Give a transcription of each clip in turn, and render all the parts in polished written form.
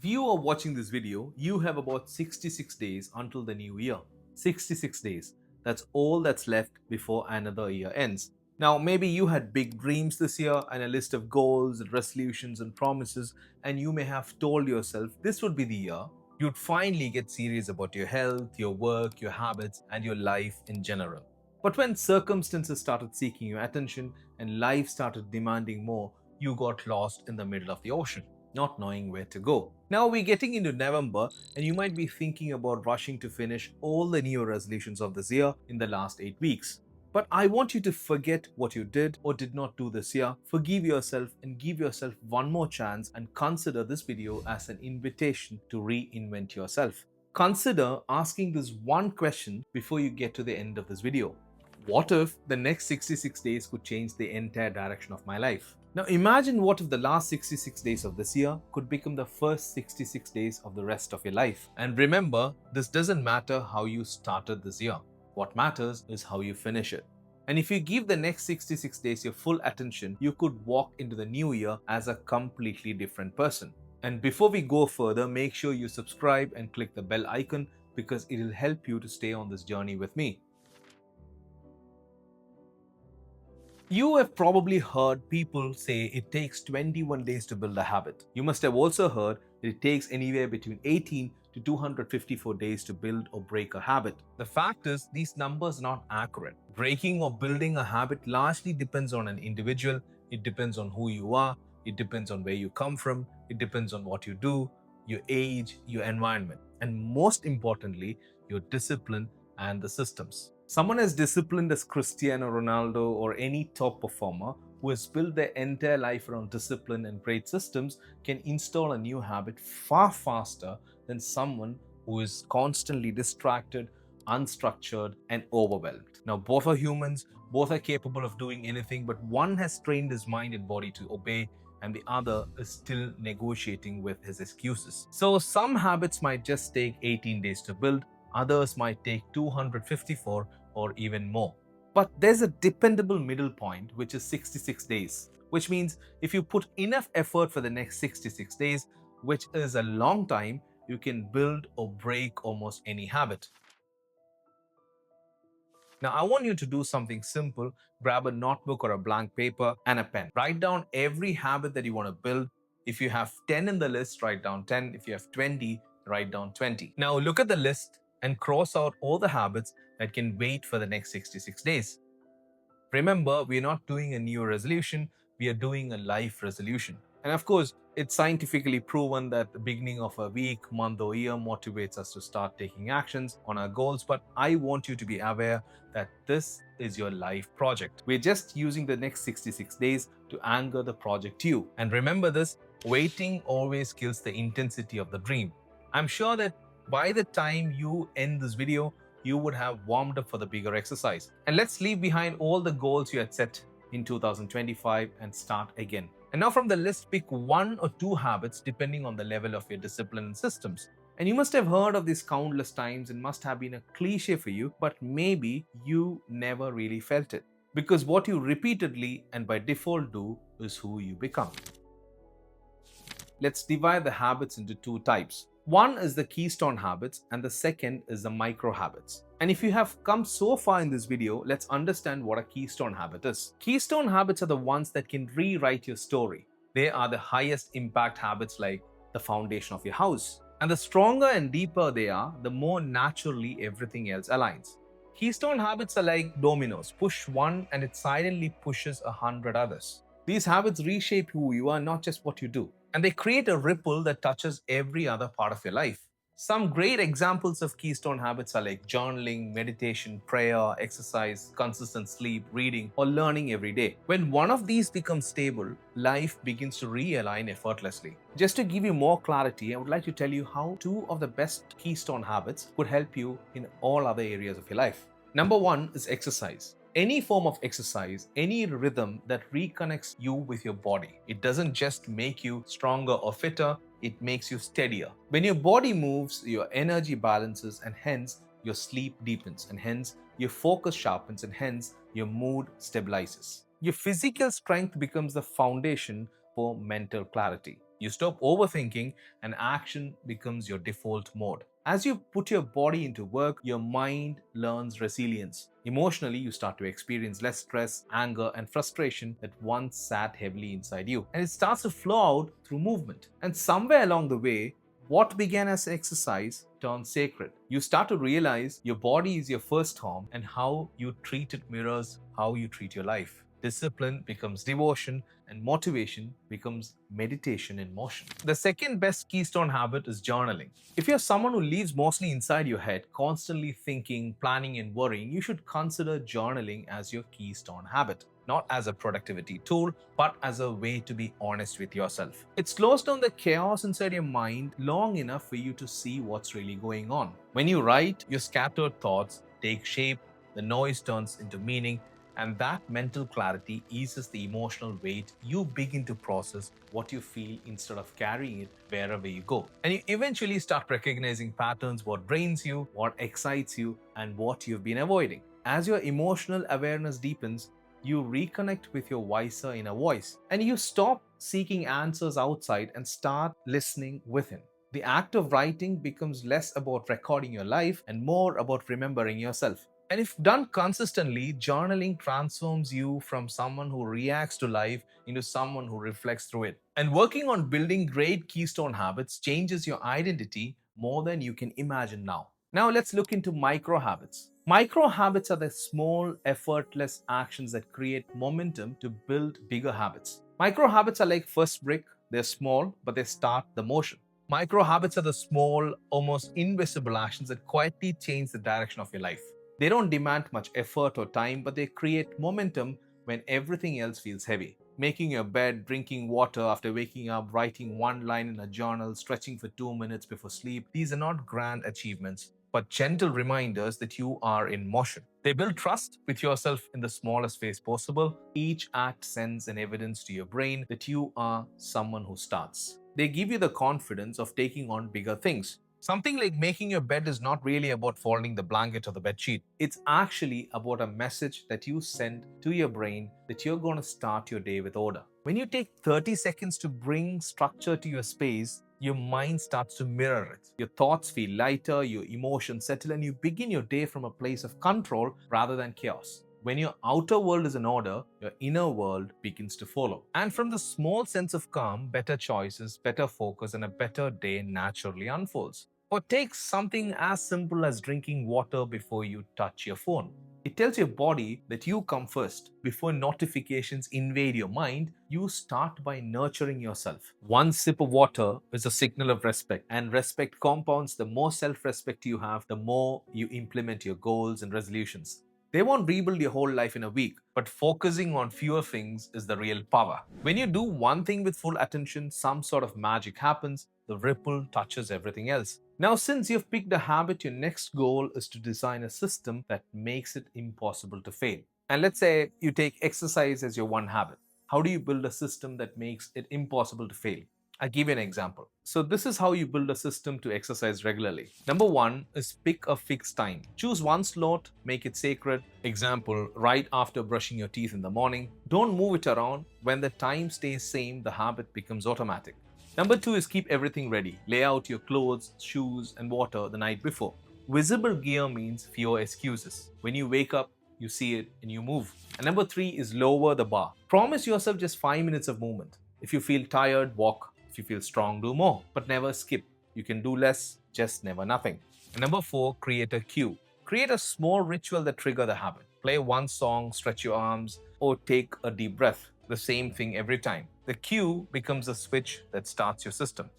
If you are watching this video, you have about 66 days until the new year. 66 days. That's all that's left before another year ends. Now, maybe you had big dreams this year and a list of goals, resolutions, and promises, and you may have told yourself this would be the year you'd finally get serious about your health, your work, your habits, and your life in general. But when circumstances started seeking your attention and life started demanding more, you got lost in the middle of the ocean, not knowing where to go. Now we're getting into November, and you might be thinking about rushing to finish all the new resolutions of this year in the last 8 weeks. But I want you to forget what you did or did not do this year, forgive yourself, and give yourself one more chance, and consider this video as an invitation to reinvent yourself. Consider asking this one question before you get to the end of this video. What if the next 66 days could change the entire direction of my life? Now imagine what if the last 66 days of this year could become the first 66 days of the rest of your life. And remember, this doesn't matter how you started this year. What matters is how you finish it. And if you give the next 66 days your full attention, you could walk into the new year as a completely different person. And before we go further, make sure you subscribe and click the bell icon, because it will help you to stay on this journey with me. You have probably heard people say it takes 21 days to build a habit. You must have also heard that it takes anywhere between 18 to 254 days to build or break a habit. The fact is, these numbers are not accurate. Breaking or building a habit largely depends on an individual. It depends on who you are. It depends on where you come from. It depends on what you do, your age, your environment, and most importantly, your discipline and the systems. Someone as disciplined as Cristiano Ronaldo or any top performer who has built their entire life around discipline and great systems can install a new habit far faster than someone who is constantly distracted, unstructured, and overwhelmed. Now, both are humans, both are capable of doing anything, but one has trained his mind and body to obey, and the other is still negotiating with his excuses. So, some habits might just take 18 days to build, others might take 254 or even more. But there's a dependable middle point, which is 66 days, which means if you put enough effort for the next 66 days, which is a long time, you can build or break almost any habit. Now, I want you to do something simple. Grab a notebook or a blank paper and a pen. Write down every habit that you want to build. If you have 10 in the list, write down 10. If you have 20, write down 20. Now, look at the list and cross out all the habits that can wait for the next 66 days. Remember, we're not doing a new resolution, we are doing a life resolution. And of course, it's scientifically proven that the beginning of a week, month, or year motivates us to start taking actions on our goals. But I want you to be aware that this is your life project. We're just using the next 66 days to anchor the project to you. And remember this, waiting always kills the intensity of the dream. I'm sure that by the time you end this video, you would have warmed up for the bigger exercise. And let's leave behind all the goals you had set in 2025 and start again. And now from the list, pick 1 or 2 habits depending on the level of your discipline and systems. And you must have heard of this countless times and must have been a cliche for you, but maybe you never really felt it. Because what you repeatedly and by default do is who you become. Let's divide the habits into 2 types. One is the keystone habits and the second is the micro habits. And if you have come so far in this video, let's understand what a keystone habit is. Keystone habits are the ones that can rewrite your story. They are the highest impact habits, like the foundation of your house. And the stronger and deeper they are, the more naturally everything else aligns. Keystone habits are like dominoes. Push one and it silently pushes 100 others. These habits reshape who you are, not just what you do. And they create a ripple that touches every other part of your life. Some great examples of keystone habits are like journaling, meditation, prayer, exercise, consistent sleep, reading, or learning every day. When one of these becomes stable, life begins to realign effortlessly. Just to give you more clarity, I would like to tell you how 2 of the best keystone habits could help you in all other areas of your life. Number 1 is exercise. Any form of exercise, any rhythm that reconnects you with your body. It doesn't just make you stronger or fitter, it makes you steadier. When your body moves, your energy balances, and hence your sleep deepens, and hence your focus sharpens, and hence your mood stabilizes. Your physical strength becomes the foundation for mental clarity. You stop overthinking and action becomes your default mode. As you put your body into work, your mind learns resilience. Emotionally, you start to experience less stress, anger, and frustration that once sat heavily inside you. And it starts to flow out through movement. And somewhere along the way, what began as exercise turns sacred. You start to realize your body is your first home, and how you treat it mirrors how you treat your life. Discipline becomes devotion, and motivation becomes meditation in motion. The second best keystone habit is journaling. If you're someone who lives mostly inside your head, constantly thinking, planning, and worrying, you should consider journaling as your keystone habit. Not as a productivity tool, but as a way to be honest with yourself. It slows down the chaos inside your mind long enough for you to see what's really going on. When you write, your scattered thoughts take shape, the noise turns into meaning, and that mental clarity eases the emotional weight. You begin to process what you feel instead of carrying it wherever you go. And you eventually start recognizing patterns, what drains you, what excites you, and what you've been avoiding. As your emotional awareness deepens, you reconnect with your wiser inner voice, and you stop seeking answers outside and start listening within. The act of writing becomes less about recording your life and more about remembering yourself. And if done consistently, journaling transforms you from someone who reacts to life into someone who reflects through it. And working on building great keystone habits changes your identity more than you can imagine now. Now let's look into micro habits. Micro habits are the small, effortless actions that create momentum to build bigger habits. Micro habits are like first brick. They're small, but they start the motion. Micro habits are the small, almost invisible actions that quietly change the direction of your life. They don't demand much effort or time, but they create momentum when everything else feels heavy. Making your bed, drinking water after waking up, writing one line in a journal, stretching for 2 minutes before sleep, these are not grand achievements, but gentle reminders that you are in motion. They build trust with yourself in the smallest ways possible. Each act sends an evidence to your brain that you are someone who starts. They give you the confidence of taking on bigger things. Something like making your bed is not really about folding the blanket or the bed sheet. It's actually about a message that you send to your brain that you're going to start your day with order. When you take 30 seconds to bring structure to your space, your mind starts to mirror it. Your thoughts feel lighter, your emotions settle, and you begin your day from a place of control rather than chaos. When your outer world is in order, your inner world begins to follow. And from the small sense of calm, better choices, better focus, and a better day naturally unfolds. Or take something as simple as drinking water before you touch your phone. It tells your body that you come first. Before notifications invade your mind, you start by nurturing yourself. One sip of water is a signal of respect, and respect compounds. The more self respect you have, the more you implement your goals and resolutions. They won't rebuild your whole life in a week, but focusing on fewer things is the real power. When you do one thing with full attention, some sort of magic happens. The ripple touches everything else. Now, since you've picked a habit, your next goal is to design a system that makes it impossible to fail. And let's say you take exercise as your one habit. How do you build a system that makes it impossible to fail? I'll give you an example. So, this is how you build a system to exercise regularly. Number one is pick a fixed time. Choose one slot, make it sacred. Example, right after brushing your teeth in the morning. Don't move it around. When the time stays same, the habit becomes automatic. Number two is keep everything ready. Lay out your clothes, shoes, and water the night before. Visible gear means fewer excuses. When you wake up, you see it and you move. And number three is lower the bar. Promise yourself just 5 minutes of movement. If you feel tired, walk. If you feel strong, do more. But never skip. You can do less, just never nothing. And number four, create a cue. Create a small ritual that trigger the habit. Play one song, stretch your arms, or take a deep breath. The same thing every time. The cue becomes a switch that starts your system.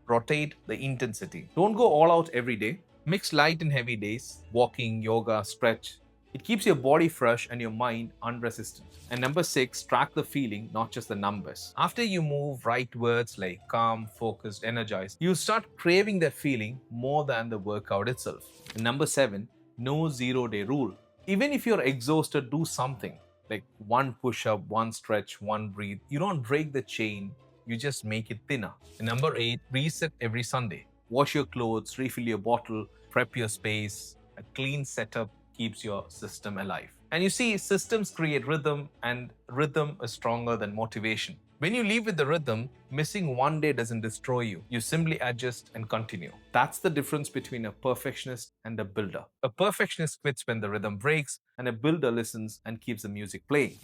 Rotate the intensity. Don't go all out every day. Mix light and heavy days, walking, yoga, stretch. It keeps your body fresh and your mind unresistant. And number six, track the feeling, not just the numbers. After you move, write words like calm, focused, energized. You start craving that feeling more than the workout itself. And number seven, no 0 day rule. Even if you're exhausted, do something like one push up, one stretch, one breathe. You don't break the chain, you just make it thinner. And number eight, reset every Sunday. Wash your clothes, refill your bottle, prep your space. A clean setup keeps your system alive. And you see, systems create rhythm, and rhythm is stronger than motivation. When you leave with the rhythm, missing one day doesn't destroy you. You simply adjust and continue. That's the difference between a perfectionist and a builder. A perfectionist quits when the rhythm breaks, and a builder listens and keeps the music playing.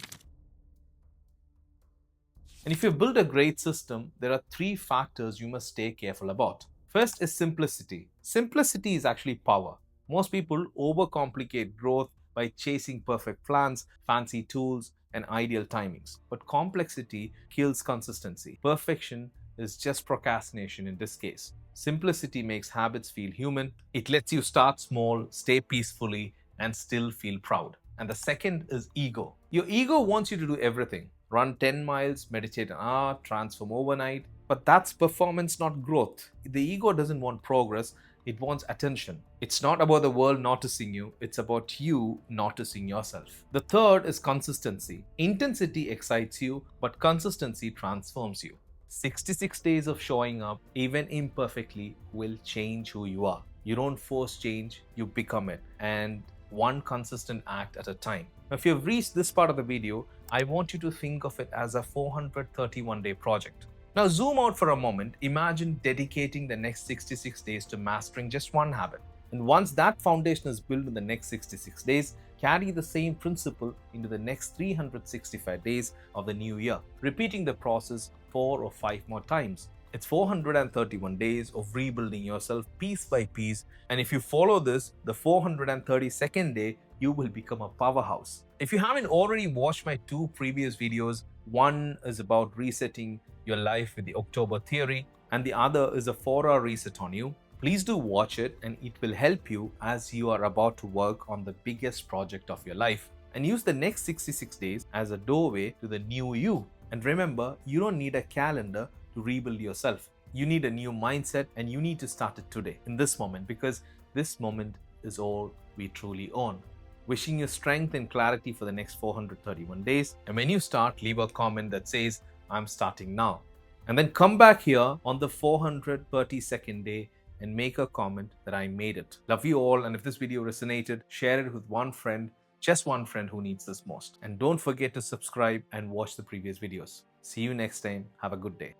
And if you build a great system, there are three factors you must stay careful about. First is simplicity. Simplicity is actually power. Most people overcomplicate growth by chasing perfect plans, fancy tools, and ideal timings. But complexity kills consistency. Perfection is just procrastination in this case. Simplicity makes habits feel human. It lets you start small, stay peacefully, and still feel proud. And the second is ego. Your ego wants you to do everything: run 10 miles, meditate an hour, transform overnight. But that's performance, not growth. The ego doesn't want progress, it wants attention. It's not about the world noticing you, it's about you noticing yourself. The third is consistency. Intensity excites you, but consistency transforms you. 66 days of showing up, even imperfectly, will change who you are. You don't force change, you become it. And one consistent act at a time. If you've reached this part of the video, I want you to think of it as a 431-day project. Now zoom out for a moment. Imagine dedicating the next 66 days to mastering just one habit. And once that foundation is built in the next 66 days, carry the same principle into the next 365 days of the new year, repeating the process 4 or 5 more times. It's 431 days of rebuilding yourself piece by piece. And if you follow this, the 432nd day, you will become a powerhouse. If you haven't already watched my 2 previous videos, one is about resetting your life with the October theory, and the other is a 4-hour reset on you. Please do watch it, and it will help you as you are about to work on the biggest project of your life. And use the next 66 days as a doorway to the new you. And remember, you don't need a calendar to rebuild yourself. You need a new mindset, and you need to start it today, in this moment, because this moment is all we truly own. Wishing you strength and clarity for the next 431 days. And when you start, leave a comment that says, I'm starting now. And then come back here on the 432nd day and make a comment that I made it. Love you all. And if this video resonated, share it with one friend, just one friend who needs this most. And don't forget to subscribe and watch the previous videos. See you next time. Have a good day.